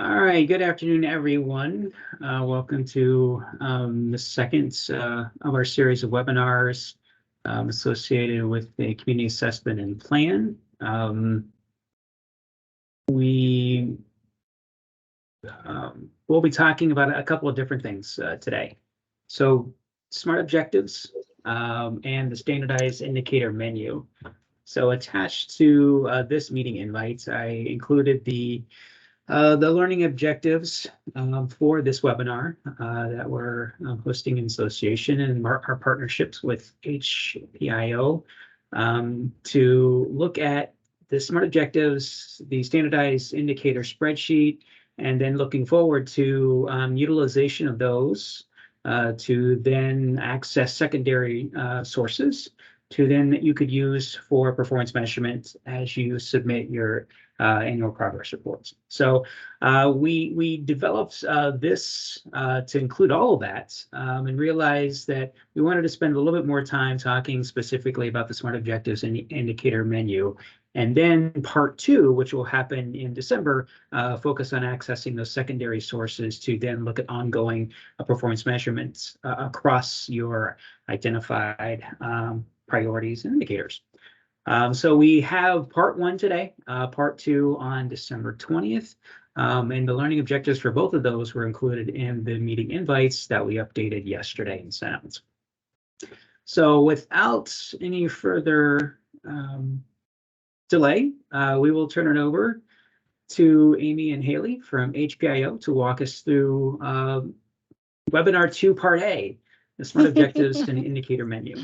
All right, good afternoon, everyone. Welcome to the second of our series of webinars associated with the community assessment and plan. We will be talking about a couple of different things today. So SMART objectives and the standardized indicator menu. So attached to this meeting invite, I included the learning objectives for this webinar that we're hosting in association and our partnerships with HPIO to look at the SMART objectives, the standardized indicator spreadsheet, and then looking forward to utilization of those to then access secondary sources to then that you could use for performance measurement as you submit your annual progress reports. So we developed this to include all of that and realized that we wanted to spend a little bit more time talking specifically about the SMART objectives and the indicator menu. And then part two, which will happen in December, focus on accessing those secondary sources to then look at ongoing performance measurements across your identified priorities and indicators. So we have part one today, part two on December 20th. And the learning objectives for both of those were included in the meeting invites that we updated yesterday and sent out. So without any further delay, we will turn it over to Amy and Haley from HPIO to walk us through webinar 2, part A, the SMART objectives and the indicator menu.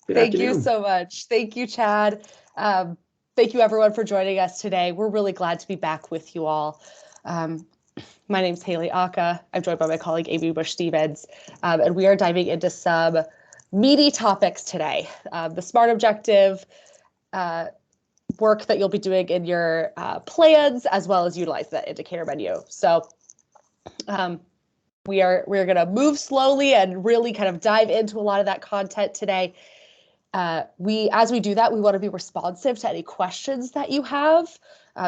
Thank you so much. Thank you, Chad. Thank you, everyone, for joining us today. We're really glad to be back with you all. My name's Haley Aka. I'm joined by my colleague, Amy Bush-Stevens, and we are diving into some meaty topics today. The SMART objective work that you'll be doing in your plans, as well as utilize that indicator menu. So we're going to move slowly and really kind of dive into a lot of that content today. As we do that, we want to be responsive to any questions that you have.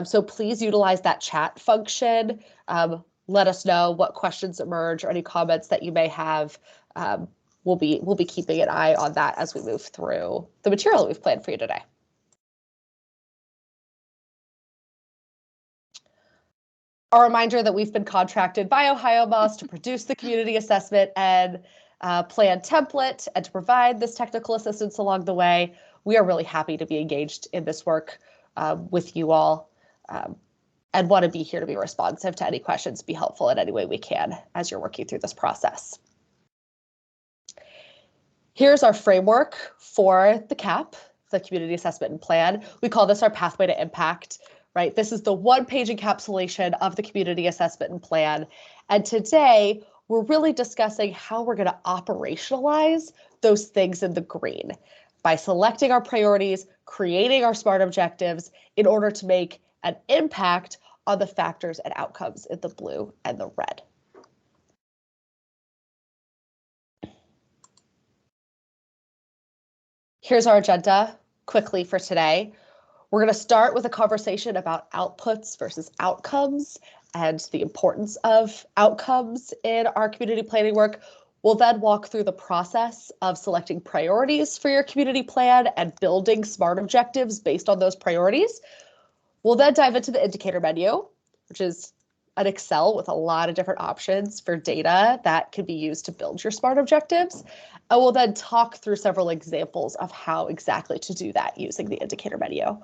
So please utilize that chat function. Let us know what questions emerge or any comments that you may have. We'll be keeping an eye on that as we move through the material that we've planned for you today. A reminder that we've been contracted by OhioMHAS to produce the community assessment and plan template and to provide this technical assistance along the way. We are really happy to be engaged in this work with you all and want to be here to be responsive to any questions, be helpful in any way we can as you're working through this process. Here's our framework for the CAP, the community assessment and plan. We call this our pathway to impact. Right, this is the one-page encapsulation of the community assessment and plan. And today, we're really discussing how we're going to operationalize those things in the green by selecting our priorities, creating our SMART objectives in order to make an impact on the factors and outcomes in the blue and the red. Here's our agenda quickly for today. We're going to start with a conversation about outputs versus outcomes and the importance of outcomes in our community planning work. We'll then walk through the process of selecting priorities for your community plan and building SMART objectives based on those priorities. We'll then dive into the indicator menu, which is an Excel with a lot of different options for data that can be used to build your SMART objectives. And we'll then talk through several examples of how exactly to do that using the indicator menu.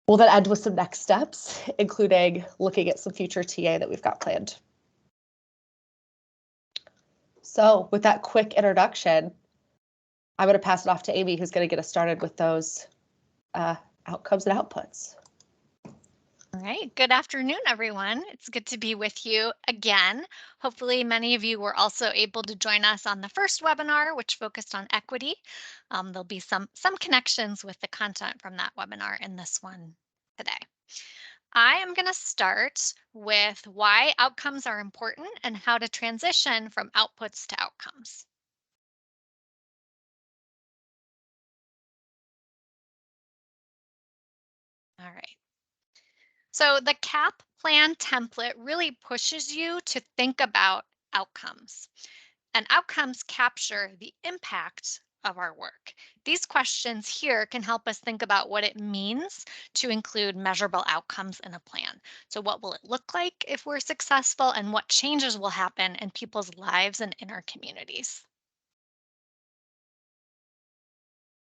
We'll then end with some next steps, including looking at some future TA that we've got planned. So with that quick introduction, I'm going to pass it off to Amy, who's going to get us started with those outcomes and outputs. All right, good afternoon, everyone. It's good to be with you again. Hopefully many of you were also able to join us on the first webinar, which focused on equity. There'll be some connections with the content from that webinar in this one today. I am going to start with why outcomes are important and how to transition from outputs to outcomes. All right. So the CAP plan template really pushes you to think about outcomes. And outcomes capture the impact of our work. These questions here can help us think about what it means to include measurable outcomes in a plan. So, what will it look like if we're successful, and what changes will happen in people's lives and in our communities?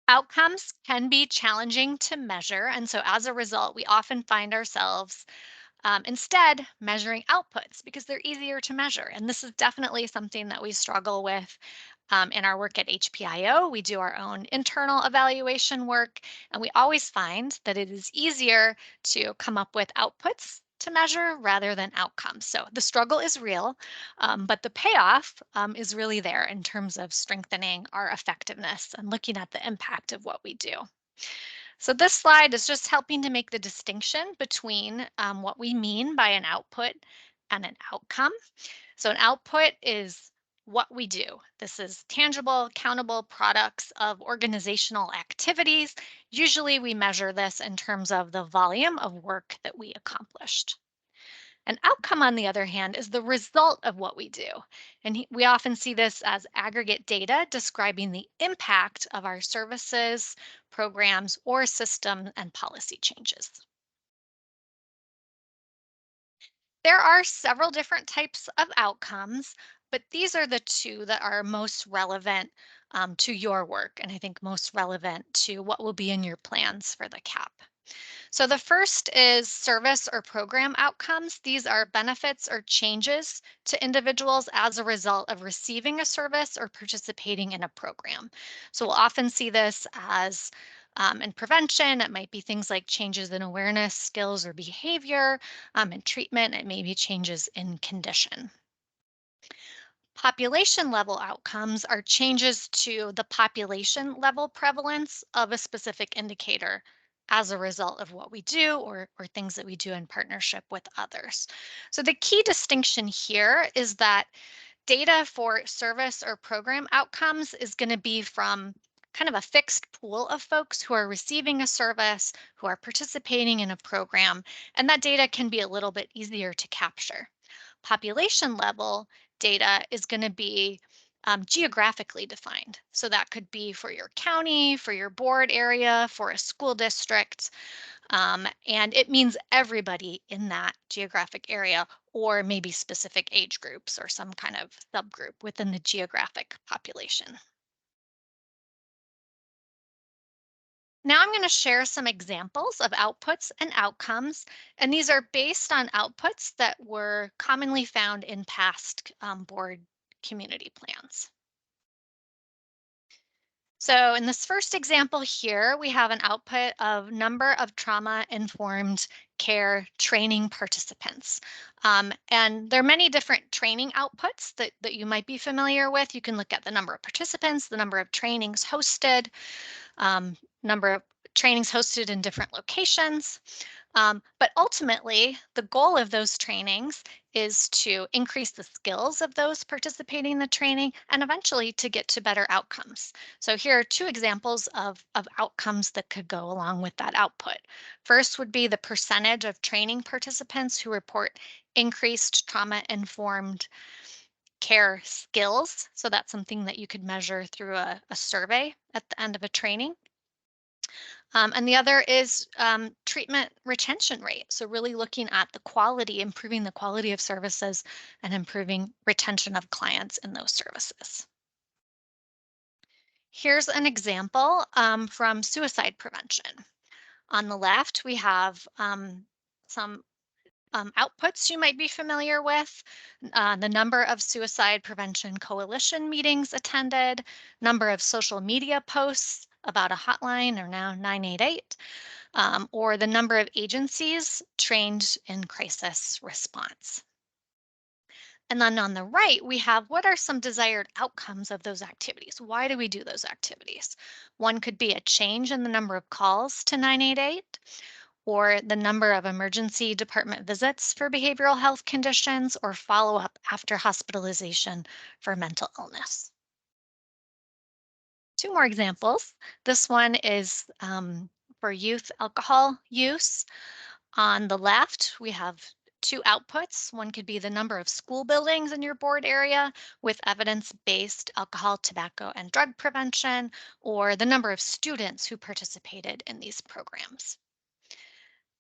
Outcomes can be challenging to measure. And so, as a result, we often find ourselves instead measuring outputs because they're easier to measure. And this is definitely something that we struggle with in our work at HPIO. We do our own internal evaluation work, and we always find that it is easier to come up with outputs to measure rather than outcomes. So the struggle is real, but the payoff is really there in terms of strengthening our effectiveness and looking at the impact of what we do. So this slide is just helping to make the distinction between what we mean by an output and an outcome. So an output is what we do. This is tangible, countable products of organizational activities. Usually we measure this in terms of the volume of work that we accomplished. An outcome, on the other hand, is the result of what we do. And we often see this as aggregate data describing the impact of our services, programs, or system and policy changes. There are several different types of outcomes, but these are the two that are most relevant to your work, and I think most relevant to what will be in your plans for the CAP. So the first is service or program outcomes. These are benefits or changes to individuals as a result of receiving a service or participating in a program. So we'll often see this as in prevention. It might be things like changes in awareness, skills, or behavior. In treatment, it may be changes in condition. Population level outcomes are changes to the population level prevalence of a specific indicator as a result of what we do, or things that we do in partnership with others. So the key distinction here is that data for service or program outcomes is going to be from kind of a fixed pool of folks who are receiving a service, who are participating in a program, and that data can be a little bit easier to capture. Population level data is going to be geographically defined. So that could be for your county, for your board area, for a school district. And it means everybody in that geographic area, or maybe specific age groups or some kind of subgroup within the geographic population. Now I'm going to share some examples of outputs and outcomes, and these are based on outputs that were commonly found in past board community plans. So in this first example here, we have an output of number of trauma-informed care training participants. And there are many different training outputs that you might be familiar with. You can look at the number of participants, the number of trainings hosted, number of trainings hosted in different locations. But ultimately, the goal of those trainings is to increase the skills of those participating in the training and eventually to get to better outcomes. So here are two examples of outcomes that could go along with that output. First would be the percentage of training participants who report increased trauma-informed care skills. So that's something that you could measure through a survey at the end of a training. And the other is treatment retention rate. So really looking at the quality, improving the quality of services and improving retention of clients in those services. Here's an example from suicide prevention. On the left, we have some outputs you might be familiar with, the number of suicide prevention coalition meetings attended, number of social media posts about a hotline, or now 988, or the number of agencies trained in crisis response. And then on the right, we have what are some desired outcomes of those activities? Why do we do those activities? One could be a change in the number of calls to 988, or the number of emergency department visits for behavioral health conditions, or follow-up after hospitalization for mental illness. Two more examples. This one is for youth alcohol use. On the left, we have two outputs. One could be the number of school buildings in your board area with evidence-based alcohol, tobacco, and drug prevention, or the number of students who participated in these programs.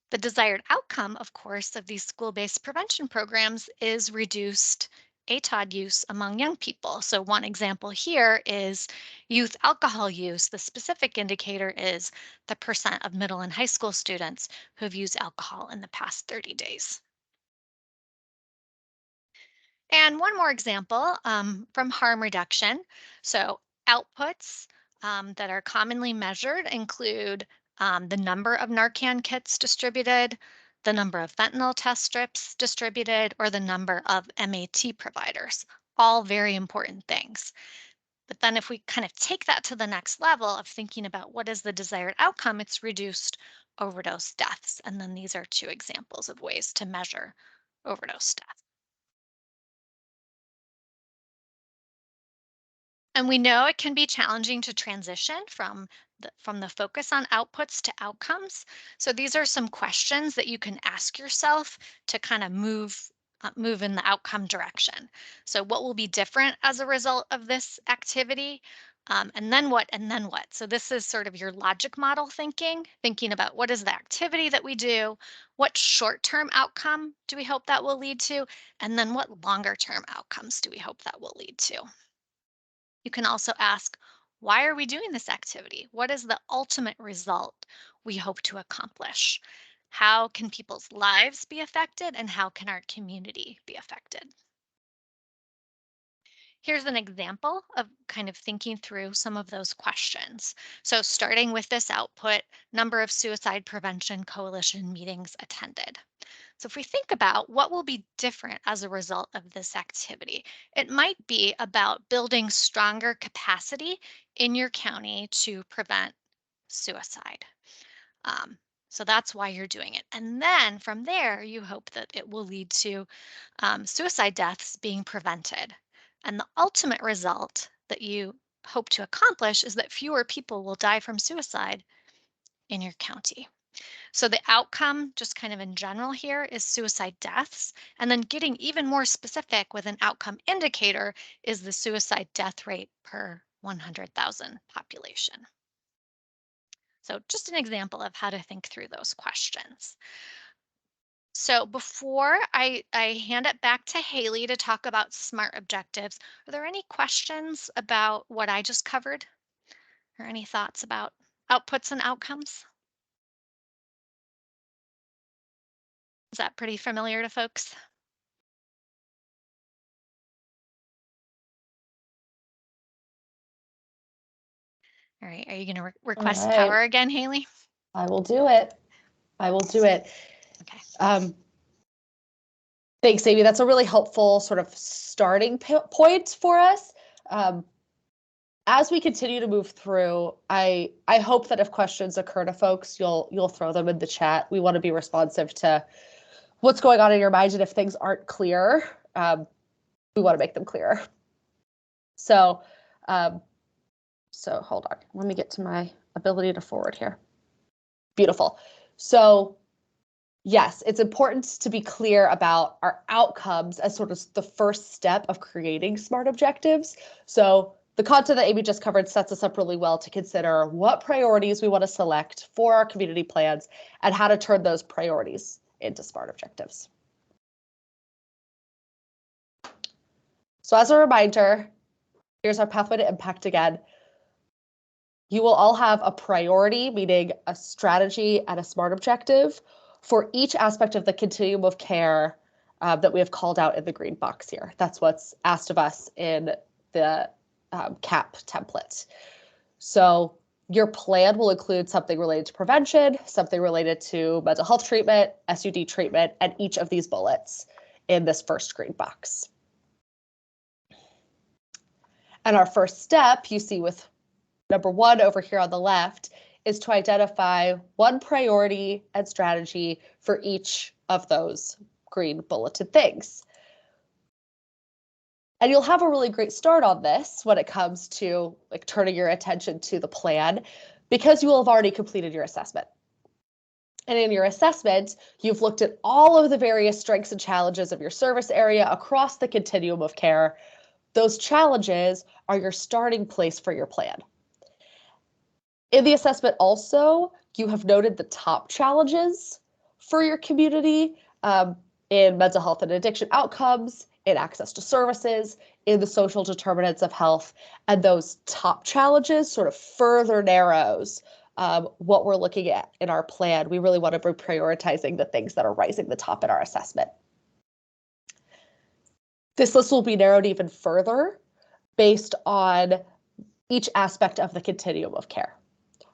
The desired outcome, of course, of these school-based prevention programs is reduced ATOD use among young people. So one example here is youth alcohol use. The specific indicator is the percent of middle and high school students who have used alcohol in the past 30 days. And one more example from harm reduction. So outputs that are commonly measured include the number of Narcan kits distributed, the number of fentanyl test strips distributed, or the number of MAT providers. All very important things. But then if we kind of take that to the next level of thinking about what is the desired outcome, it's reduced overdose deaths. And then these are two examples of ways to measure overdose deaths. And we know it can be challenging to transition from the focus on outputs to outcomes. So these are some questions that you can ask yourself to kind of move in the outcome direction. So what will be different as a result of this activity? And then what? And then what? So this is sort of your logic model thinking about what is the activity that we do, what short-term outcome do we hope that will lead to, and then what longer-term outcomes do we hope that will lead to? You can also ask, why are we doing this activity? What is the ultimate result we hope to accomplish? How can people's lives be affected and how can our community be affected? Here's an example of kind of thinking through some of those questions. So starting with this output, number of suicide prevention coalition meetings attended. So if we think about what will be different as a result of this activity, it might be about building stronger capacity in your county to prevent suicide. So that's why you're doing it. And then from there, you hope that it will lead to suicide deaths being prevented. And the ultimate result that you hope to accomplish is that fewer people will die from suicide in your county. So the outcome, just kind of in general here, is suicide deaths. And then getting even more specific with an outcome indicator is the suicide death rate per 100,000 population. So just an example of how to think through those questions. So before I hand it back to Haley to talk about SMART objectives, are there any questions about what I just covered? Or any thoughts about outputs and outcomes? Is that pretty familiar to folks? All right, are you going to request right. power again, Haley? I will do it. I will do it. Okay. Thanks, Amy. That's a really helpful sort of starting point for us. As we continue to move through, I hope that if questions occur to folks, you'll throw them in the chat. We want to be responsive to what's going on in your mind, and if things aren't clear, we want to make them clearer. So hold on. Let me get to my ability to forward here. Beautiful. So yes, it's important to be clear about our outcomes as sort of the first step of creating SMART objectives. So the content that Amy just covered sets us up really well to consider what priorities we want to select for our community plans and how to turn those priorities into SMART objectives. So as a reminder, here's our pathway to impact again. You will all have a priority, meaning a strategy and a SMART objective for each aspect of the continuum of care that we have called out in the green box here. That's what's asked of us in the CAP template. So your plan will include something related to prevention, something related to mental health treatment, SUD treatment, and each of these bullets in this first green box. And our first step, you see with number 1 over here on the left, is to identify one priority and strategy for each of those green bulleted things. And you'll have a really great start on this when it comes to like turning your attention to the plan, because you will have already completed your assessment. And in your assessment, you've looked at all of the various strengths and challenges of your service area across the continuum of care. Those challenges are your starting place for your plan. In the assessment also, you have noted the top challenges for your community in mental health and addiction outcomes, in access to services, in the social determinants of health, and those top challenges sort of further narrows what we're looking at in our plan. We really want to be prioritizing the things that are rising the top in our assessment. This list will be narrowed even further based on each aspect of the continuum of care,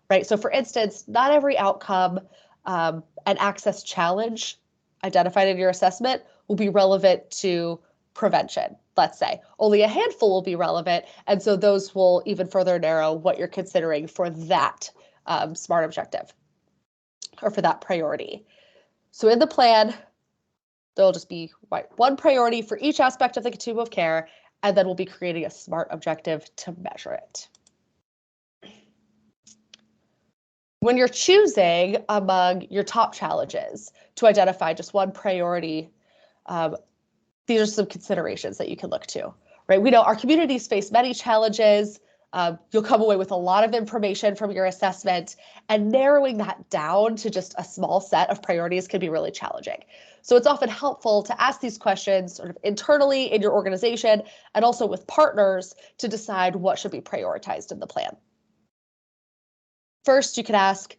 right? So for instance, not every outcome and access challenge identified in your assessment will be relevant to prevention, let's say. Only a handful will be relevant, and so those will even further narrow what you're considering for that SMART objective or for that priority. So in the plan, there'll just be one priority for each aspect of the continuum of care, and then we'll be creating a SMART objective to measure it. When you're choosing among your top challenges to identify just one priority, these are some considerations that you can look to, right? We know our communities face many challenges. You'll come away with a lot of information from your assessment, and narrowing that down to just a small set of priorities can be really challenging. So it's often helpful to ask these questions sort of internally in your organization and also with partners to decide what should be prioritized in the plan. First, you could ask,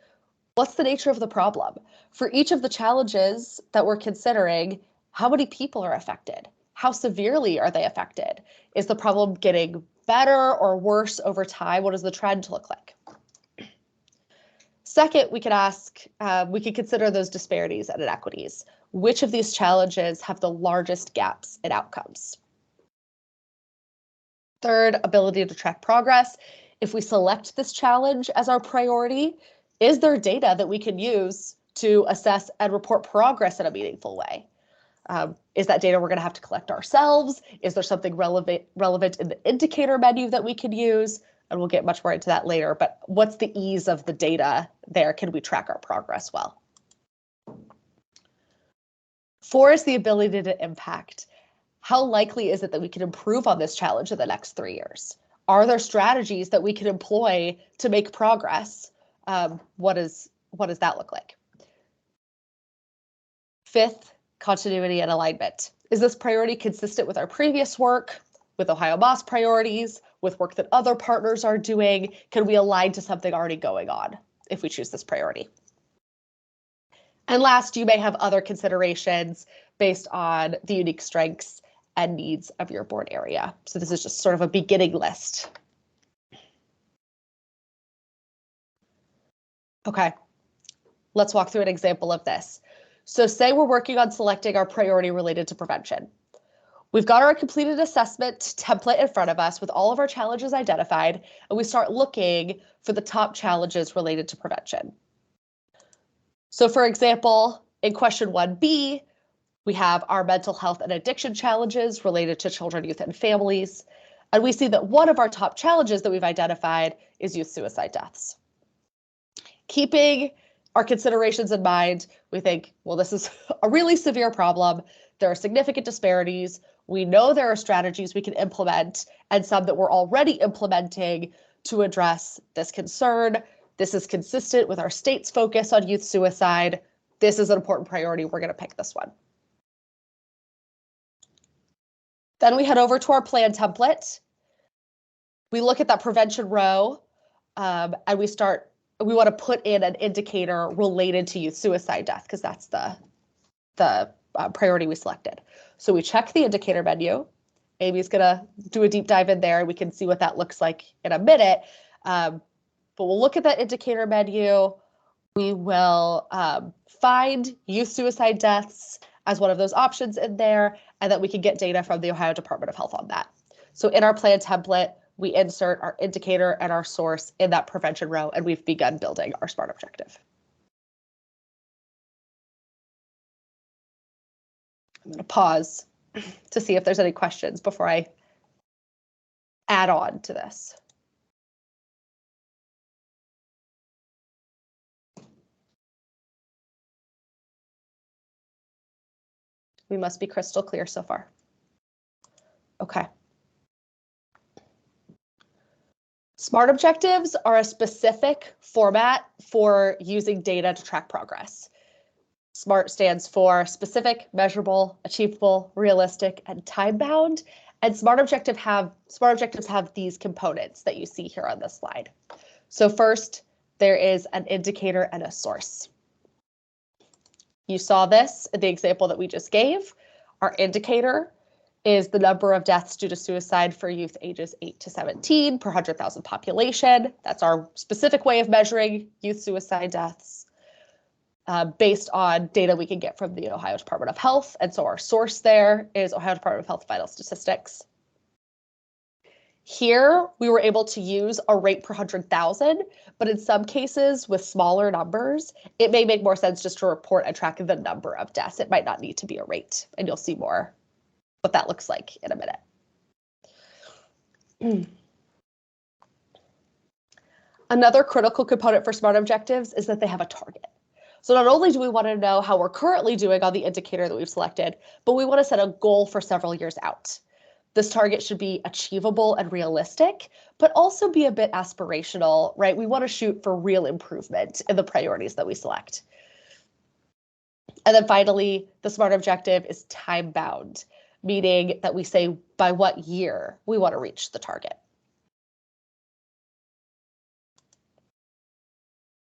what's the nature of the problem? For each of the challenges that we're considering, how many people are affected? How severely are they affected? Is the problem getting better or worse over time? What does the trend look like? Second, we could ask, we could consider those disparities and inequities. Which of these challenges have the largest gaps in outcomes? Third, ability to track progress. If we select this challenge as our priority, is there data that we can use to assess and report progress in a meaningful way? Is that data we're going to have to collect ourselves? Is there something relevant in the indicator menu that we could use? And we'll get much more into that later, but what's the ease of the data there? Can we track our progress well? 4 is the ability to impact. How likely is it that we can improve on this challenge in the next 3 years? Are there strategies that we can employ to make progress? What does that look like? 5th, continuity and alignment. Is this priority consistent with our previous work, with OhioMHAS priorities, with work that other partners are doing? Can we align to something already going on if we choose this priority? And last, you may have other considerations based on the unique strengths and needs of your board area. So this is just sort of a beginning list. Okay, let's walk through an example of this. So say we're working on selecting our priority related to prevention. We've got our completed assessment template in front of us with all of our challenges identified, and we start looking for the top challenges related to prevention. So for example, in question 1B, we have our mental health and addiction challenges related to children, youth, and families. And we see that one of our top challenges that we've identified is youth suicide deaths. Keeping our considerations in mind, we think, well, this is a really severe problem. There are significant disparities. We know there are strategies we can implement and some that we're already implementing to address this concern. This is consistent with our state's focus on youth suicide. This is an important priority. We're going to pick this one. Then we head over to our plan template. We look at that prevention row and we want to put in an indicator related to youth suicide death because that's the priority we selected. So we check the indicator menu. Amy's going to do a deep dive in there. We can see what that looks like in a minute. But we'll look at that indicator menu. We will find youth suicide deaths as one of those options in there, and that we can get data from the Ohio Department of Health on that. So in our plan template, we insert our indicator and our source in that prevention row, and we've begun building our SMART objective. I'm going to pause to see if there's any questions before I add on to this. We must be crystal clear so far. Okay. SMART objectives are a specific format for using data to track progress. SMART stands for specific, measurable, achievable, realistic, and time-bound. And SMART objectives have these components that you see here on this slide. So first, there is an indicator and a source. You saw this in the example that we just gave. Our indicator is the number of deaths due to suicide for youth ages 8 to 17 per 100,000 population. That's our specific way of measuring youth suicide deaths based on data we can get from the Ohio Department of Health. And so our source there is Ohio Department of Health Vital Statistics. Here, we were able to use a rate per 100,000, but in some cases with smaller numbers, it may make more sense just to report and track the number of deaths. It might not need to be a rate, and you'll see more what that looks like in a minute. Another critical component for SMART objectives is that they have a target. So not only do we want to know how we're currently doing on the indicator that we've selected, but we want to set a goal for several years out. This target should be achievable and realistic, but also be a bit aspirational, right? We want to shoot for real improvement in the priorities that we select. And then finally, the SMART objective is time-bound, meaning that we say by what year we want to reach the target.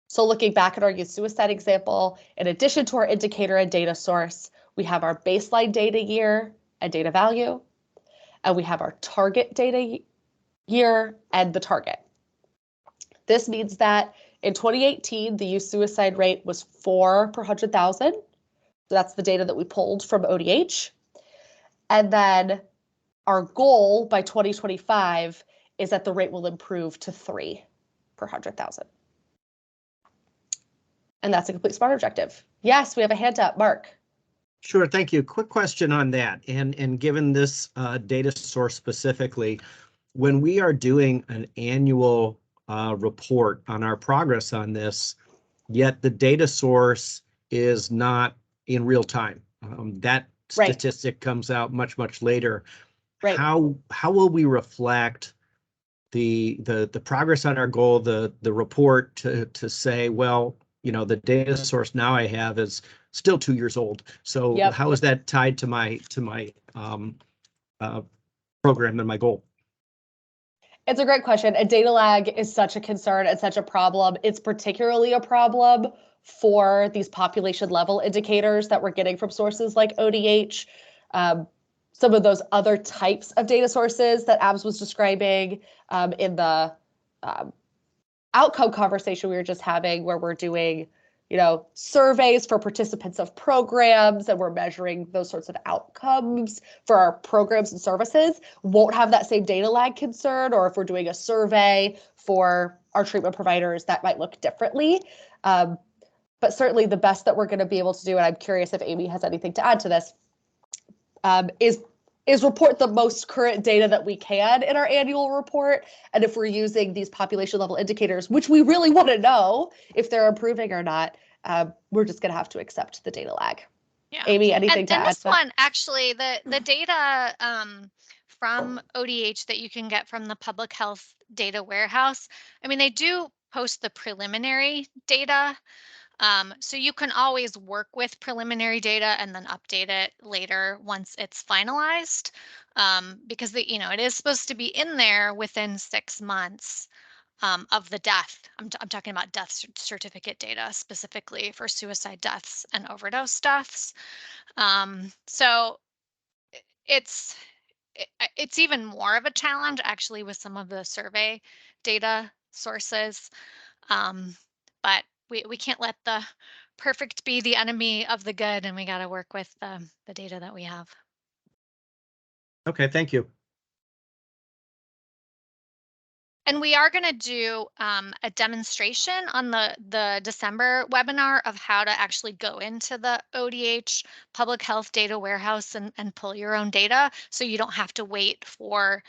So looking back at our youth suicide example, in addition to our indicator and data source, we have our baseline data year and data value, and we have our target data year and the target. This means that in 2018, the youth suicide rate was 4 per 100,000. So that's the data that we pulled from ODH. And then our goal by 2025 is that the rate will improve to 3 per 100,000. And that's a complete SMART objective. Yes, we have a hand up, Mark. Sure, thank you. Quick question on that. And given this data source specifically, when we are doing an annual report on our progress on this, yet the data source is not in real time. That statistic comes out much, much later. Right. How will we reflect the progress on our goal, the report to say, well, you know, the data source now I have is still 2 years old. So Yep. How is that tied to my program and my goal? It's a great question. And data lag is such a concern and such a problem. It's particularly a problem for these population level indicators that we're getting from sources like ODH. Some of those other types of data sources that Abs was describing in the outcome conversation we were just having, where we're doing, you know, surveys for participants of programs and we're measuring those sorts of outcomes for our programs and services, won't have that same data lag concern. Or if we're doing a survey for our treatment providers, that might look differently. But certainly the best that we're going to be able to do, and I'm curious if Amy has anything to add to this, is report the most current data that we can in our annual report. And if we're using these population level indicators, which we really want to know if they're improving or not, we're just going to have to accept the data lag. Yeah. Amy, anything to add? And this one, actually, the data from ODH that you can get from the Public Health Data Warehouse, I mean, they do post the preliminary data. So you can always work with preliminary data and then update it later once it's finalized, because it is supposed to be in there within 6 months of the death. I'm talking about death certificate data specifically for suicide deaths and overdose deaths. So it's even more of a challenge actually with some of the survey data sources, but we can't let the perfect be the enemy of the good, and we got to work with the data that we have. Okay, thank you. And we are going to do a demonstration on the December webinar of how to actually go into the ODH Public Health Data Warehouse and pull your own data, so you don't have to wait for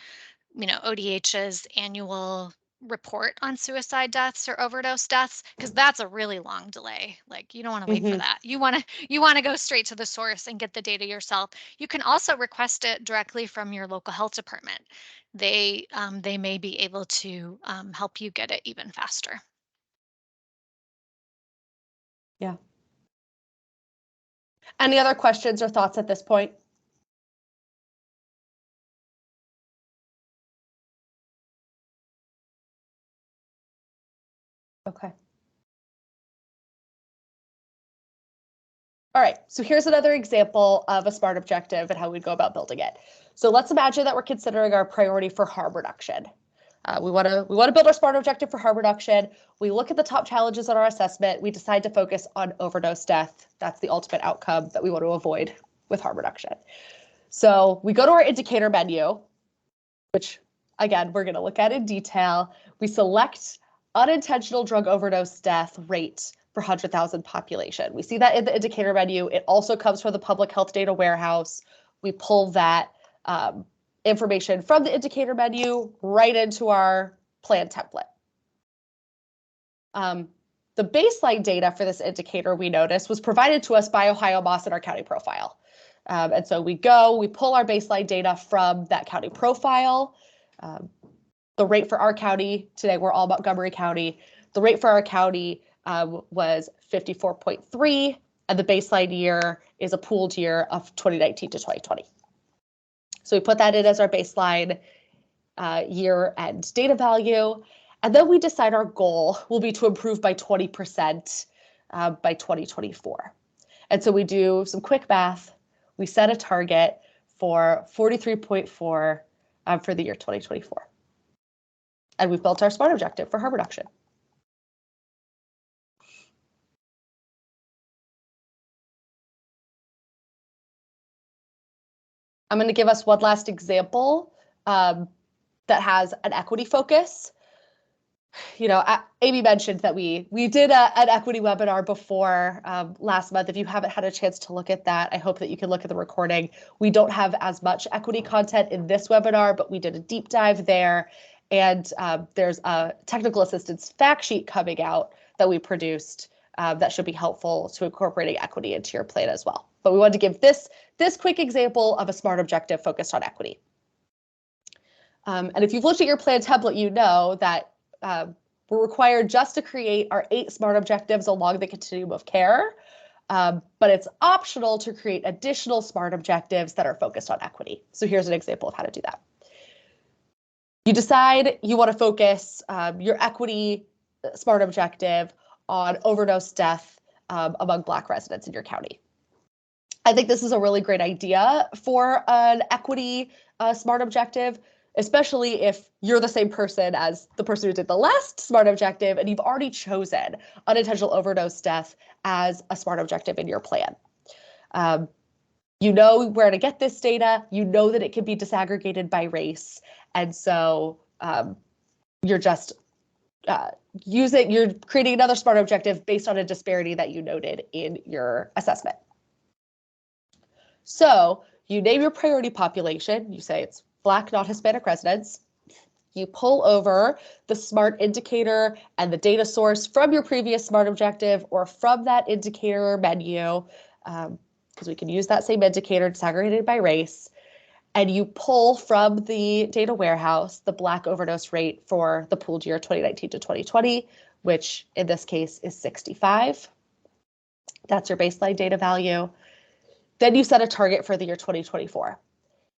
ODH's annual report on suicide deaths or overdose deaths, because that's a really long delay. Like, you don't want to wait for that. You want to go straight to the source and get the data yourself. You can also request it directly from your local health department. They may be able to help you get it even faster. Yeah. Any other questions or thoughts at this point? Okay. All right, so here's another example of a SMART objective and how we'd go about building it. So let's imagine that we're considering our priority for harm reduction. We want to build our SMART objective for harm reduction. We look at the top challenges in our assessment. We decide to focus on overdose death. That's the ultimate outcome that we want to avoid with harm reduction. So we go to our indicator menu, which again, we're going to look at in detail. We select unintentional drug overdose death rate per 100,000 population. We see that in the indicator menu. It also comes from the public health data warehouse. We pull that information from the indicator menu right into our plan template. The baseline data for this indicator, we noticed, was provided to us by OhioMHAS in our county profile. And so we pull our baseline data from that county profile. The rate for our county, today we're all Montgomery County, the rate for our county was 54.3, and the baseline year is a pooled year of 2019 to 2020. So we put that in as our baseline year and data value, and then we decide our goal will be to improve by 20% by 2024. And so we do some quick math. We set a target for 43.4 for the year 2024. And we've built our SMART objective for harm reduction. I'm going to give us one last example that has an equity focus. You know, Amy mentioned that we did an equity webinar before last month. If you haven't had a chance to look at that, I hope that you can look at the recording. We don't have as much equity content in this webinar, but we did a deep dive there. And there's a technical assistance fact sheet coming out that we produced that should be helpful to incorporating equity into your plan as well. But we wanted to give this quick example of a SMART objective focused on equity. And if you've looked at your plan template, you know that we're required just to create our 8 SMART objectives along the continuum of care, but it's optional to create additional SMART objectives that are focused on equity. So here's an example of how to do that. You decide you want to focus your equity SMART objective on overdose death among Black residents in your county. I think this is a really great idea for an equity SMART objective, especially if you're the same person as the person who did the last SMART objective and you've already chosen unintentional overdose death as a SMART objective in your plan. You know where to get this data, you know that it can be disaggregated by race, and so you're just you're creating another SMART objective based on a disparity that you noted in your assessment. So you name your priority population, you say it's Black, not Hispanic residents. You pull over the SMART indicator and the data source from your previous SMART objective or from that indicator menu, because we can use that same indicator disaggregated by race, and you pull from the data warehouse the Black overdose rate for the pooled year 2019 to 2020, which in this case is 65. That's your baseline data value. Then you set a target for the year 2024.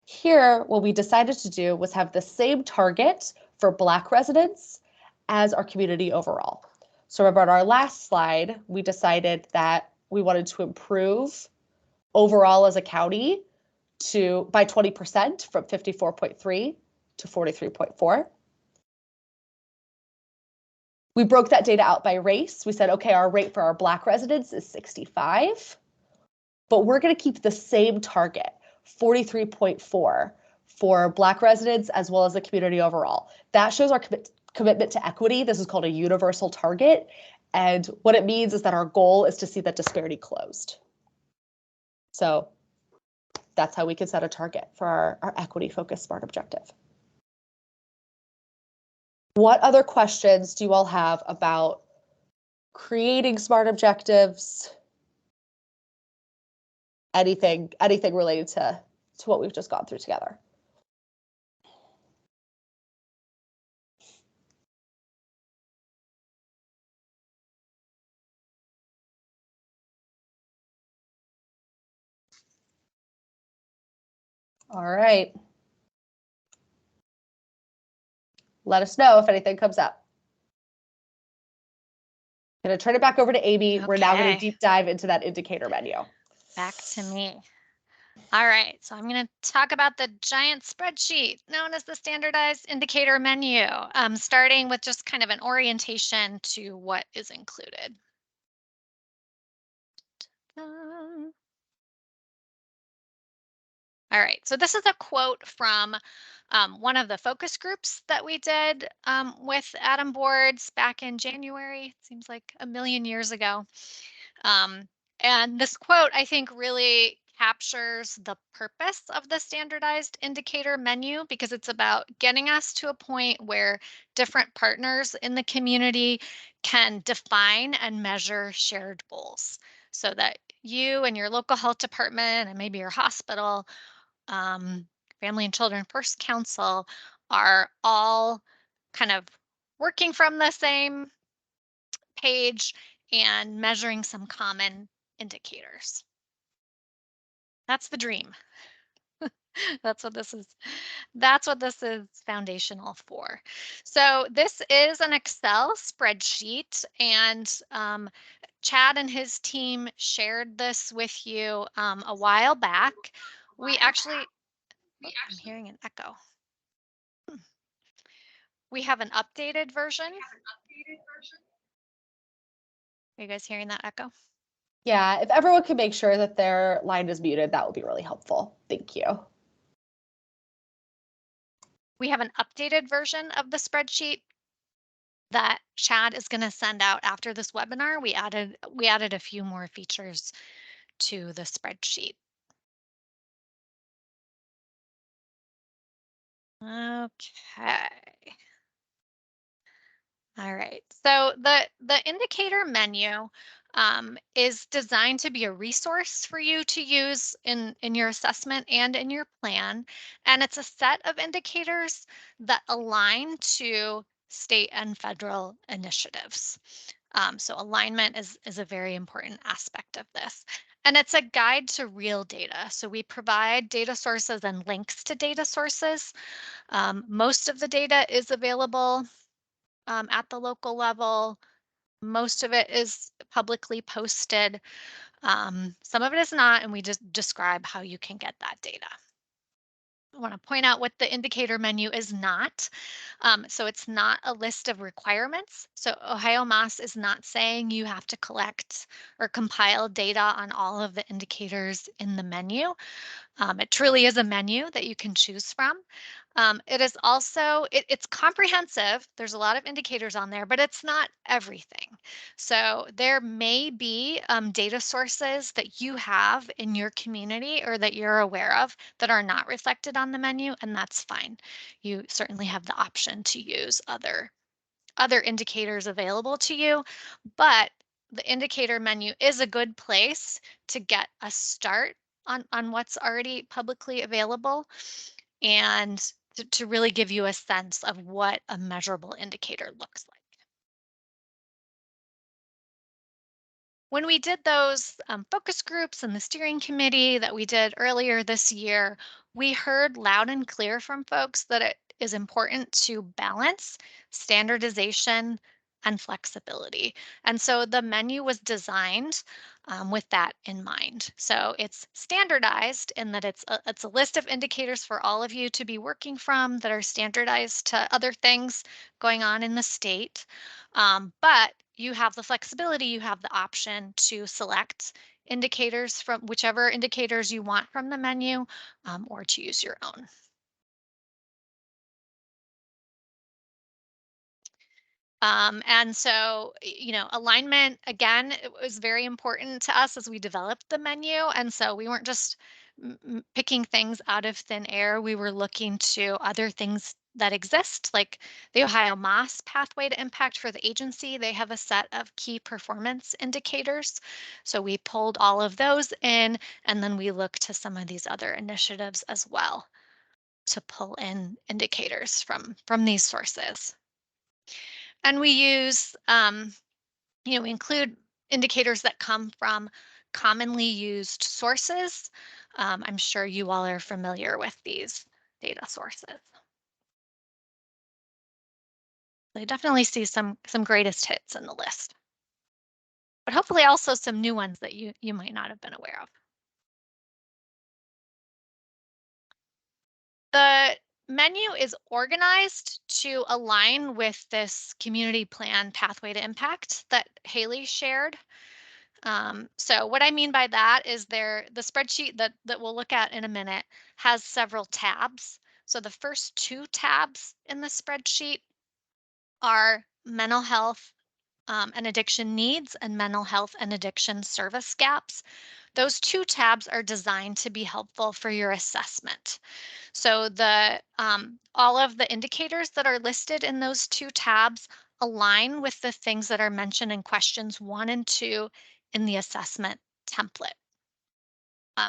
Here, what we decided to do was have the same target for Black residents as our community overall. So remember on our last slide, we decided that we wanted to improve overall as a county by 20% from 54.3 to 43.4. We broke that data out by race. We said, okay, our rate for our Black residents is 65, but we're going to keep the same target, 43.4 for Black residents as well as the community overall. That shows our commitment to equity. This is called a universal target. And what it means is that our goal is to see that disparity closed. So that's how we can set a target for our equity-focused SMART objective. What other questions do you all have about creating SMART objectives? Anything related to what we've just gone through together? All right. Let us know if anything comes up. I'm going to turn it back over to Amy. We're now going to deep dive into that indicator menu. Back to me. All right, so I'm going to talk about the giant spreadsheet known as the standardized indicator menu, starting with just kind of an orientation to what is included. All right, so this is a quote from one of the focus groups that we did with Atom Boards back in January. It seems like a million years ago. And this quote, I think, really captures the purpose of the standardized indicator menu, because it's about getting us to a point where different partners in the community can define and measure shared goals, so that you and your local health department and maybe your hospital, Family and Children First Council, are all kind of working from the same page and measuring some common indicators. That's the dream. That's what this is. That's what this is foundational for. So this is an Excel spreadsheet, and Chad and his team shared this with you a while back. We actually, I'm hearing an echo. We have an updated version. Are you guys hearing that echo? Yeah, if everyone could make sure that their line is muted, that would be really helpful. Thank you. We have an updated version of the spreadsheet that Chad is going to send out after this webinar. We added a few more features to the spreadsheet. Okay. All right, so the indicator menu is designed to be a resource for you to use in your assessment and in your plan. And it's a set of indicators that align to state and federal initiatives. So alignment is a very important aspect of this. And it's a guide to real data. So we provide data sources and links to data sources. Most of the data is available at the local level. Most of it is publicly posted. Some of it is not, and we just describe how you can get that data. I want to point out what the indicator menu is not. So it's not a list of requirements. So OhioMHAS is not saying you have to collect or compile data on all of the indicators in the menu. It truly is a menu that you can choose from. It is also, it's comprehensive. There's a lot of indicators on there, but it's not everything. So there may be data sources that you have in your community or that you're aware of that are not reflected on the menu, and that's fine. You certainly have the option to use other indicators available to you, but the indicator menu is a good place to get a start on what's already publicly available, and to really give you a sense of what a measurable indicator looks like. When we did those focus groups and the steering committee that we did earlier this year, we heard loud and clear from folks that it is important to balance standardization and flexibility. And so the menu was designed with that in mind. So it's standardized in that it's a list of indicators for all of you to be working from that are standardized to other things going on in the state. But you have the flexibility, you have the option to select indicators from whichever indicators you want from the menu, or to use your own. And so, alignment, again, it was very important to us as we developed the menu. And so we weren't just picking things out of thin air. We were looking to other things that exist, like the OhioMHAS pathway to impact for the agency. They have a set of key performance indicators. So we pulled all of those in, and then we look to some of these other initiatives as well to pull in indicators from these sources. And we use, we include indicators that come from commonly used sources. I'm sure you all are familiar with these data sources. I definitely see some greatest hits in the list, but hopefully also some new ones that you might not have been aware of. The menu is organized to align with this community plan pathway to impact that Haley shared. So what I mean by that is the spreadsheet that we'll look at in a minute has several tabs. So the first two tabs in the spreadsheet are mental health and addiction needs and mental health and addiction service gaps. Those two tabs are designed to be helpful for your assessment. So all of the indicators that are listed in those two tabs align with the things that are mentioned in questions 1 and 2 in the assessment template.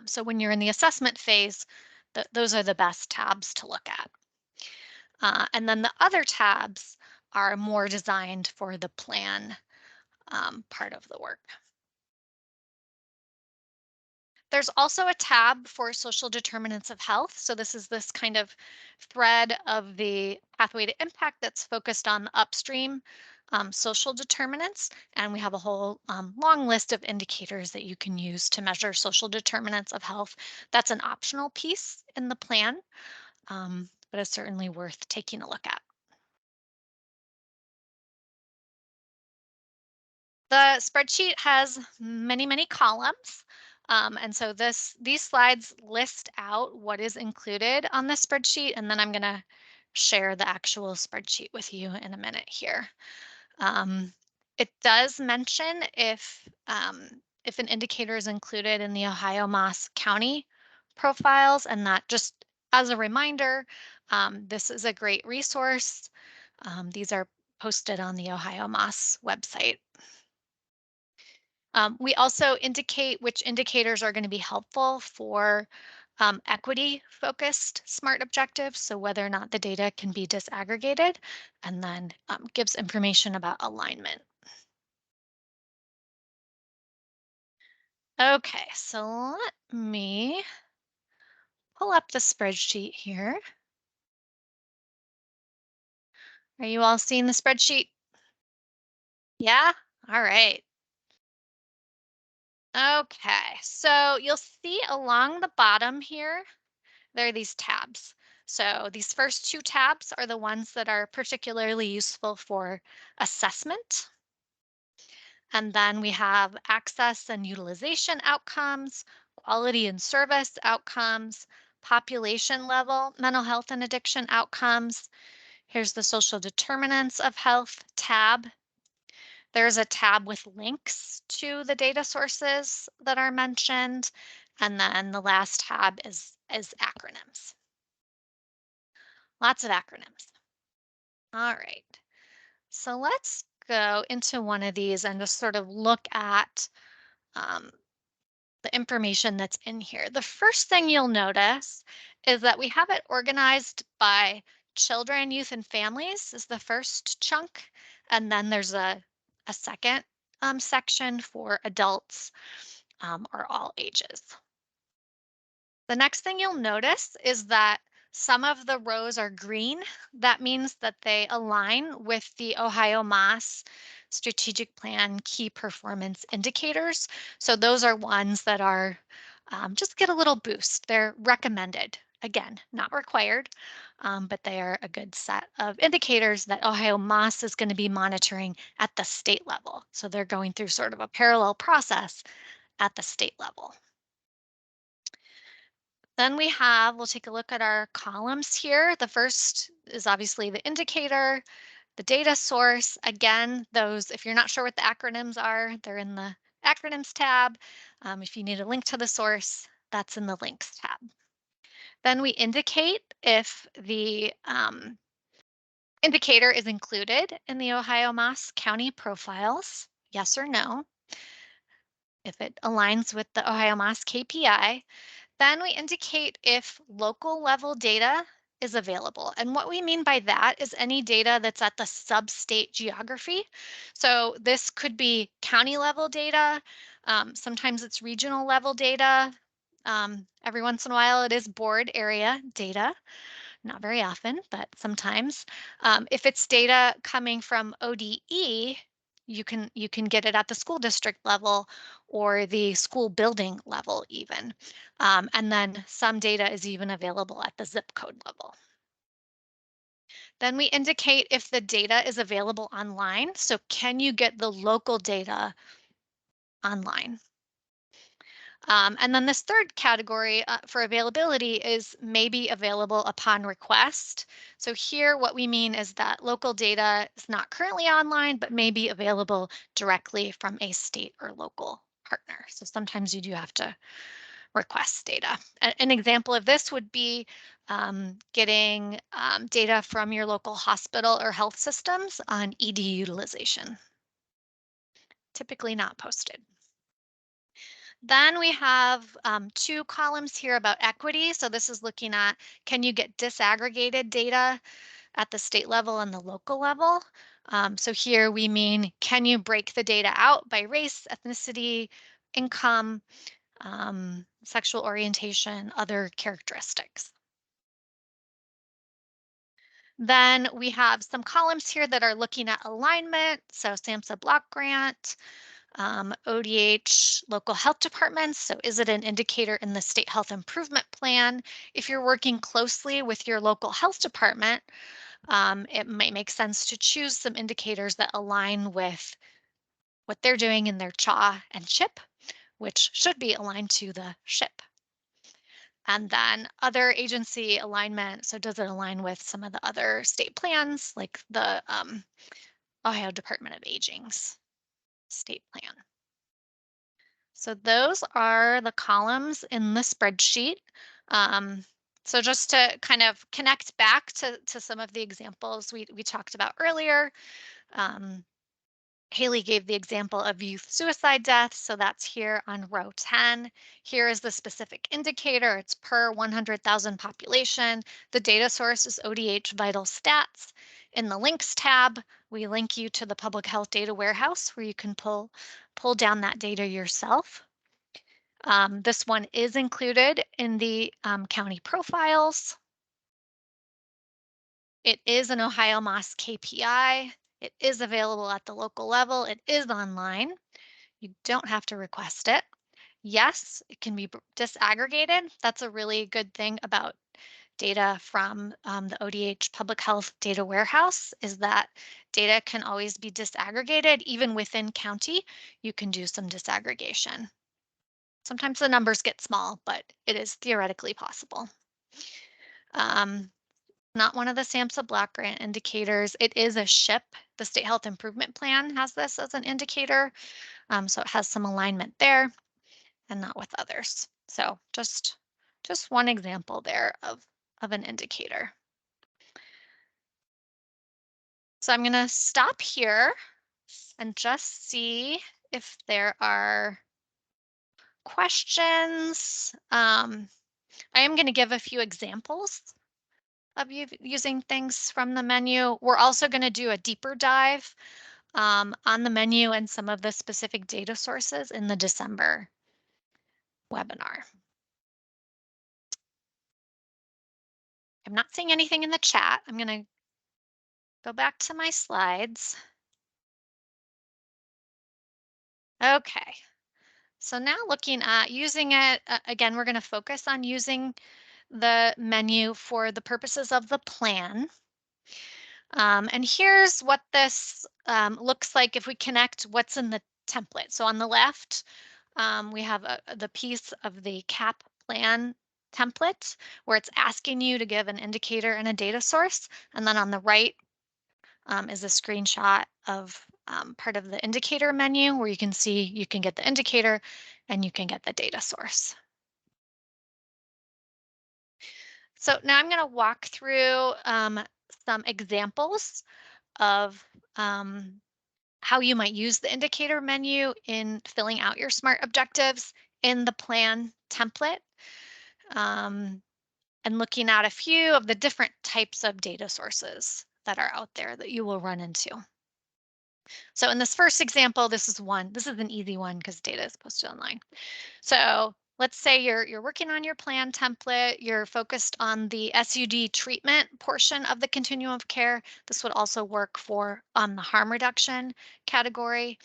So when you're in the assessment phase, those are the best tabs to look at. And then the other tabs are more designed for the plan part of the work. There's also a tab for social determinants of health. So this is this kind of thread of the pathway to impact that's focused on the upstream social determinants. And we have a whole long list of indicators that you can use to measure social determinants of health. That's an optional piece in the plan, but it's certainly worth taking a look at. The spreadsheet has many columns. And so these slides list out what is included on the spreadsheet, and then I'm going to share the actual spreadsheet with you in a minute here. It does mention if an indicator is included in the OhioMHAS County profiles, and that just as a reminder, this is a great resource. These are posted on the OhioMHAS website. We also indicate which indicators are going to be helpful for equity-focused SMART objectives, so whether or not the data can be disaggregated, and then gives information about alignment. Okay, so let me pull up the spreadsheet here. Are you all seeing the spreadsheet? Yeah? All right. Okay, so you'll see along the bottom here, there are these tabs. So these first two tabs are the ones that are particularly useful for assessment. And then we have access and utilization outcomes, quality and service outcomes, population level mental health and addiction outcomes. Here's the social determinants of health tab. There's a tab with links to the data sources that are mentioned. And then the last tab is acronyms. Lots of acronyms. All right. So let's go into one of these and just sort of look at the information that's in here. The first thing you'll notice is that we have it organized by children, youth, and families is the first chunk. And then there's a second section for adults or all ages. The next thing you'll notice is that some of the rows are green. That means that they align with the OhioMHAS strategic plan key performance indicators. So those are ones that are just get a little boost. They're recommended. Again, not required, but they are a good set of indicators that OhioMHAS is going to be monitoring at the state level. So they're going through sort of a parallel process at the state level. Then we'll take a look at our columns here. The first is obviously the indicator, the data source. Again, those, if you're not sure what the acronyms are, they're in the acronyms tab. If you need a link to the source, that's in the links tab. Then we indicate if the indicator is included in the OhioMHAS county profiles, yes or no. If it aligns with the OhioMHAS KPI, then we indicate if local level data is available. And what we mean by that is any data that's at the sub-state geography. So this could be county level data. Sometimes it's regional level data. Every once in a while it is board area data. Not very often, but sometimes. If it's data coming from ODE, you can get it at the school district level or the school building level even. And then some data is even available at the zip code level. Then we indicate if the data is available online. So can you get the local data online? And then this third category for availability is maybe available upon request. So here what we mean is that local data is not currently online, but may be available directly from a state or local partner. So sometimes you do have to request data. An example of this would be getting data from your local hospital or health systems on ED utilization. Typically not posted. Then we have two columns here about equity. So this is looking at, can you get disaggregated data at the state level and the local level? So here we mean, can you break the data out by race, ethnicity, income, sexual orientation, other characteristics? Then we have some columns here that are looking at alignment. So SAMHSA block grant, ODH local health departments. So is it an indicator in the state health improvement plan? If you're working closely with your local health department, it might make sense to choose some indicators that align with what they're doing in their CHA and CHIP, which should be aligned to the SHIP. And then other agency alignment. So does it align with some of the other state plans, like the Ohio Department of Aging's state plan? So those are the columns in the spreadsheet. So just to kind of connect back to some of the examples we talked about earlier, Haley gave the example of youth suicide deaths, so that's here on row 10. Here is the specific indicator. It's per 100,000 population. The data source is ODH Vital Stats. In the links tab, we link you to the Public Health Data Warehouse where you can pull down that data yourself. This one is included in the county profiles. It is an OhioMHAS KPI. It is available at the local level. It is online. You don't have to request it. Yes, it can be disaggregated. That's a really good thing about data from the ODH Public Health Data Warehouse is that data can always be disaggregated. Even within county, you can do some disaggregation. Sometimes the numbers get small, but it is theoretically possible. Not one of the SAMHSA block grant indicators. It is a SHIP. The State Health Improvement Plan has this as an indicator. So it has some alignment there and not with others. So just one example there of an indicator. So I'm going to stop here and just see if there are questions. I am going to give a few examples of you using things from the menu. We're also going to do a deeper dive on the menu and some of the specific data sources in the December webinar. I'm not seeing anything in the chat. I'm going to go back to my slides. Okay, so now looking at using it, again, we're going to focus on using the menu for the purposes of the plan. And here's what this looks like if we connect what's in the template. So on the left, we have the piece of the CAP plan template where it's asking you to give an indicator and a data source. And then on the right is a screenshot of part of the indicator menu where you can see you can get the indicator and you can get the data source. So now I'm going to walk through some examples of how you might use the indicator menu in filling out your SMART objectives in the plan template, and looking at a few of the different types of data sources that are out there that you will run into. So in this first example, this is an easy one because data is posted online. So let's say you're working on your plan template, you're focused on the SUD treatment portion of the continuum of care. This would also work for the harm reduction category.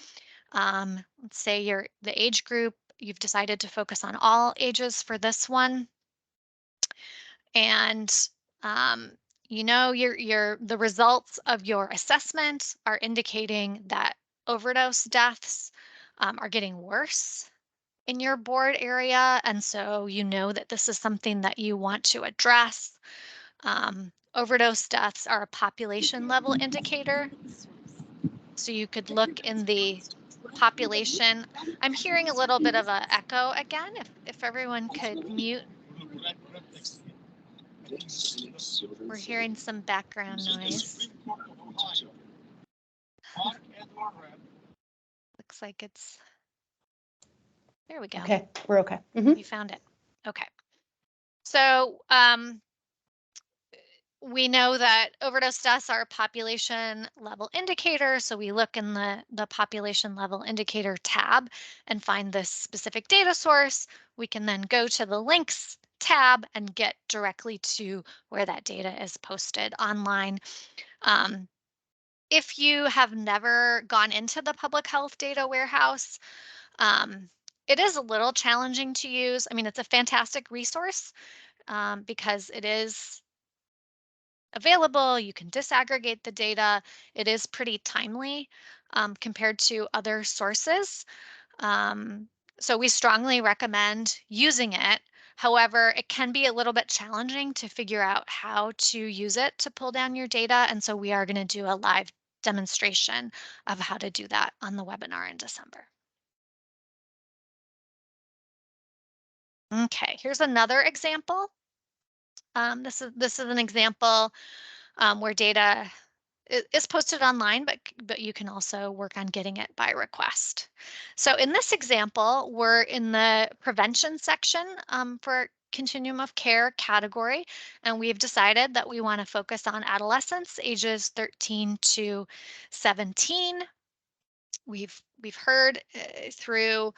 Let's say the age group, you've decided to focus on all ages for this one. And the results of your assessment are indicating that overdose deaths are getting worse in your board area. And so you know that this is something that you want to address. Overdose deaths are a population level indicator. So you could look in the population. I'm hearing a little bit of an echo again. If everyone could mute. We're hearing some background noise. Looks like it's, there we go. Okay, we're okay. Mm-hmm. You found it. Okay. So we know that overdose deaths are a population level indicator. So we look in the population level indicator tab and find this specific data source. We can then go to the links tab and get directly to where that data is posted online. If you have never gone into the public health data warehouse, it is a little challenging to use. I mean, it's a fantastic resource because it is available. You can disaggregate the data. It is pretty timely compared to other sources. So we strongly recommend using it. However, it can be a little bit challenging to figure out how to use it to pull down your data. And so we are going to do a live demonstration of how to do that on the webinar in December. Okay, here's another example. This is an example where data is posted online, but you can also work on getting it by request. So in this example, we're in the prevention section for continuum of care category, and we've decided that we want to focus on adolescents ages 13 to 17. We've heard through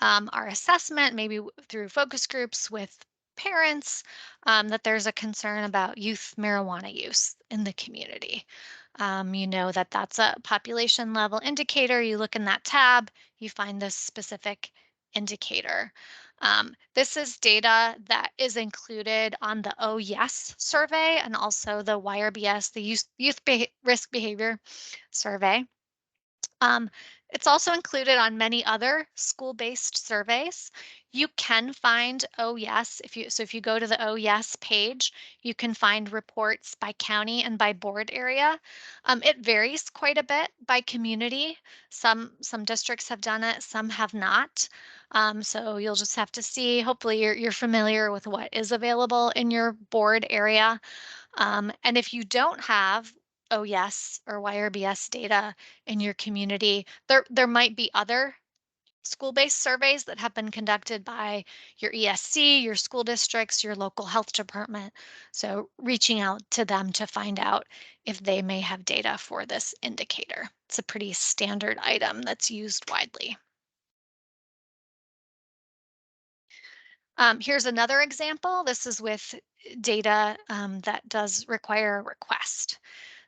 our assessment, maybe through focus groups with parents, that there's a concern about youth marijuana use in the community. You know that that's a population level indicator. You look in that tab, you find this specific indicator. This is data that is included on the OhioMHAS survey and also the YRBS, the Youth Risk Behavior Survey. It's also included on many other school-based surveys. You can find OhioMHAS if you go to the OhioMHAS page, you can find reports by county and by board area. It varies quite a bit by community. Some districts have done it, some have not. So you'll just have to see. Hopefully you're familiar with what is available in your board area. And if you don't have OhioMHAS or YRBS data in your community, there might be other school-based surveys that have been conducted by your ESC, your school districts, your local health department. So reaching out to them to find out if they may have data for this indicator. It's a pretty standard item that's used widely. Here's another example. This is with data that does require a request.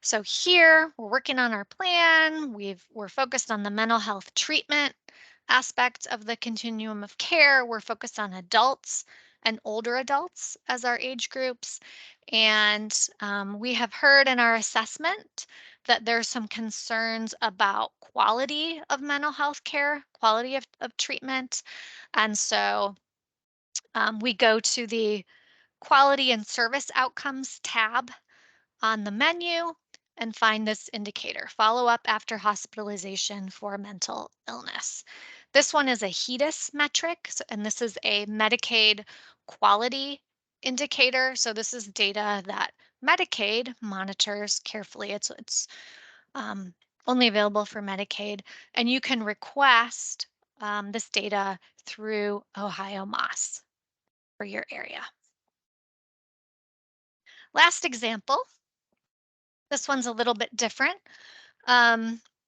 So here we're working on our plan. We're focused on the mental health treatment aspect of the continuum of care. We're focused on adults and older adults as our age groups. And we have heard in our assessment that there's some concerns about quality of mental health care, quality of treatment. And so we go to the Quality and Service Outcomes tab on the menu and find this indicator, follow up after hospitalization for mental illness. This one is a HEDIS metric, and this is a Medicaid quality indicator. So this is data that Medicaid monitors carefully. It's only available for Medicaid, and you can request this data through OhioMHAS for your area. Last example. This one's a little bit different.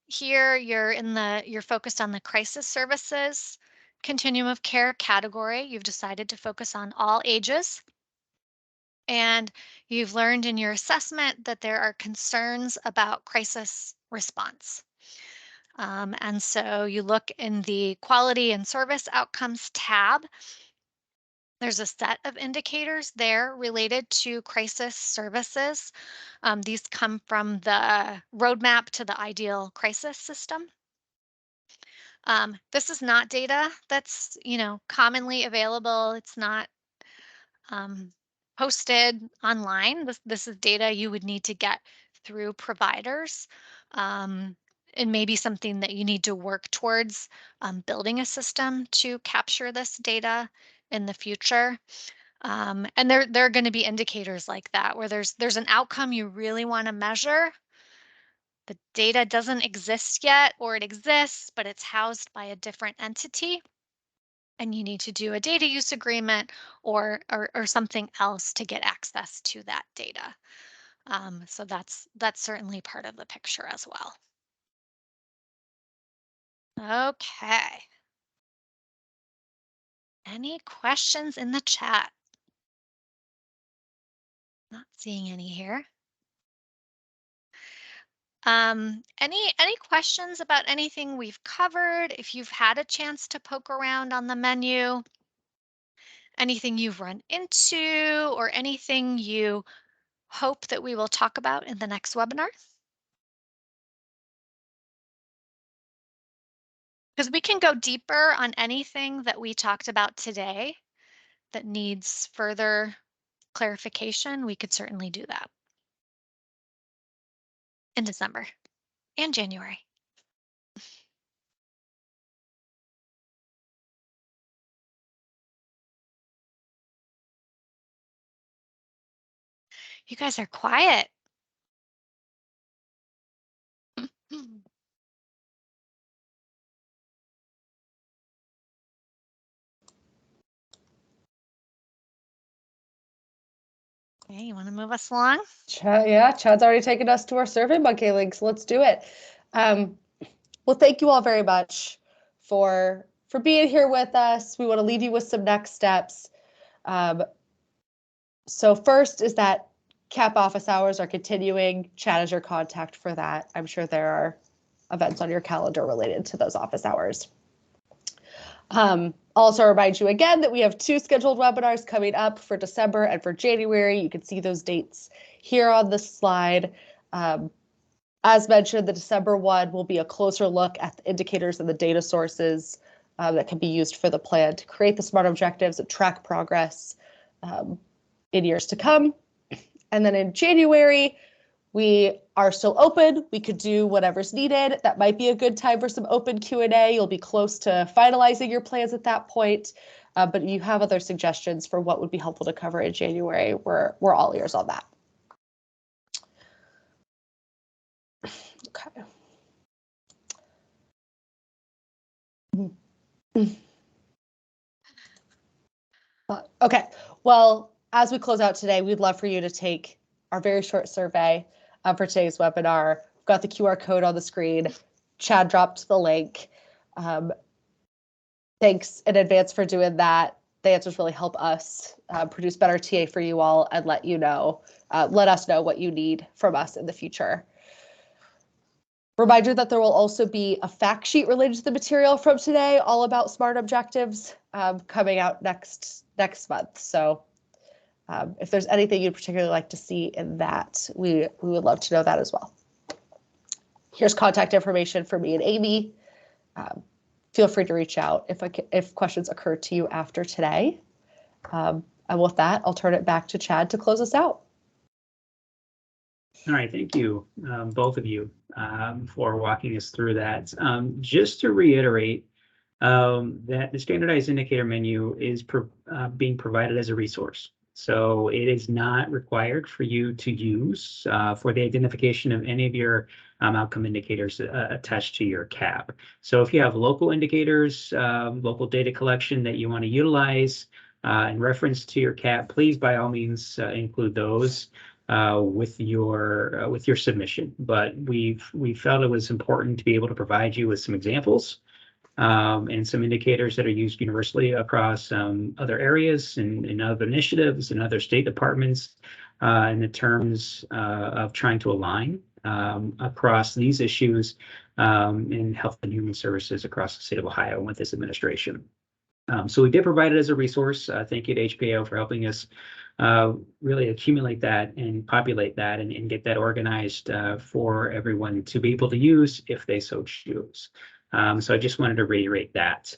Here you're focused on the crisis services continuum of care category. You've decided to focus on all ages. And you've learned in your assessment that there are concerns about crisis response. And so you look in the quality and service outcomes tab. There's a set of indicators there related to crisis services. These come from the roadmap to the ideal crisis system. This is not data that's, commonly available. It's not posted online. This is data you would need to get through providers. And maybe something that you need to work towards building a system to capture this data in the future. And there are going to be indicators like that where there's an outcome you really want to measure. The data doesn't exist yet, or it exists, but it's housed by a different entity. And you need to do a data use agreement or something else to get access to that data. So that's certainly part of the picture as well. Okay. Any questions in the chat? Not seeing any here. Any questions about anything we've covered? If you've had a chance to poke around on the menu, anything you've run into, or anything you hope that we will talk about in the next webinar? Because we can go deeper on anything that we talked about today that needs further clarification. We could certainly do that in December and January. You guys are quiet. Okay, you want to move us along? Yeah, Chad's already taken us to our SurveyMonkey links. Let's do it. Well, thank you all very much for being here with us. We want to leave you with some next steps. So first is that CAP office hours are continuing. Chad is your contact for that. I'm sure there are events on your calendar related to those office hours. Also remind you again that we have 2 scheduled webinars coming up for December and for January. You can see those dates here on the slide. As mentioned, the December one will be a closer look at the indicators and the data sources that can be used for the plan to create the SMART objectives and track progress in years to come. And then in January, we are still open. We could do whatever's needed. That might be a good time for some open Q&A. You'll be close to finalizing your plans at that point. But if you have other suggestions for what would be helpful to cover in January, we're all ears on that. Okay. Okay, well, as we close out today, we'd love for you to take our very short survey for today's webinar. We've got the QR code on the screen. Chad dropped the link. Thanks in advance for doing that. The answers really help us produce better TA for you all and let us know what you need from us in the future. Reminder that there will also be a fact sheet related to the material from today, all about SMART objectives, coming out next month. So if there's anything you'd particularly like to see in that, we would love to know that as well. Here's contact information for me and Amy. Feel free to reach out if questions occur to you after today. And with that, I'll turn it back to Chad to close us out. All right, thank you, both of you, for walking us through that. Just to reiterate that the standardized indicator menu is being provided as a resource. So it is not required for you to use for the identification of any of your outcome indicators attached to your CAP. So if you have local indicators, local data collection that you want to utilize in reference to your CAP, please by all means include those with your submission. But we felt it was important to be able to provide you with some examples and some indicators that are used universally across other areas and other initiatives and other state departments in the terms of trying to align across these issues in health and human services across the state of Ohio with this administration. So we did provide it as a resource. Thank you to HPIO for helping us really accumulate that and populate that and get that organized for everyone to be able to use if they so choose. So I just wanted to reiterate that.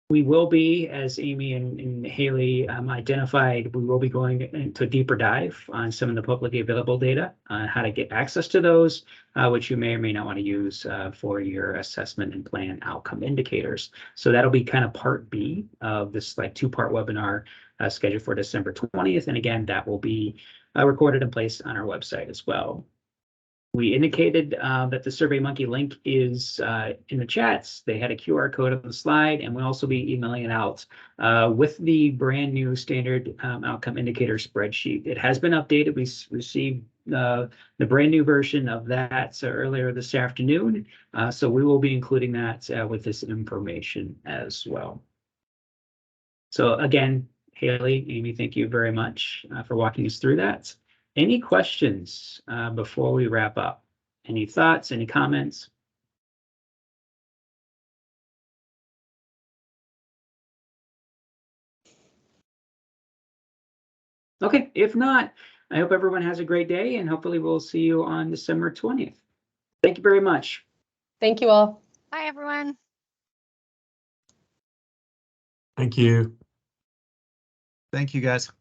We will be, as Amy and Haley identified, we will be going into a deeper dive on some of the publicly available data on how to get access to those, which you may or may not want to use for your assessment and plan outcome indicators. So that'll be kind of part B of this like two-part webinar scheduled for December 20th. And again, that will be recorded and placed on our website as well. We indicated that the SurveyMonkey link is in the chats. They had a QR code on the slide, and we'll also be emailing it out with the brand new standard outcome indicator spreadsheet. It has been updated. We received the brand new version of that earlier this afternoon. So we will be including that with this information as well. So again, Haley, Amy, thank you very much for walking us through that. Any questions before we wrap up? Any thoughts, any comments? Okay, if not, I hope everyone has a great day and hopefully we'll see you on December 20th. Thank you very much. Thank you all. Bye, everyone. Thank you. Thank you, guys.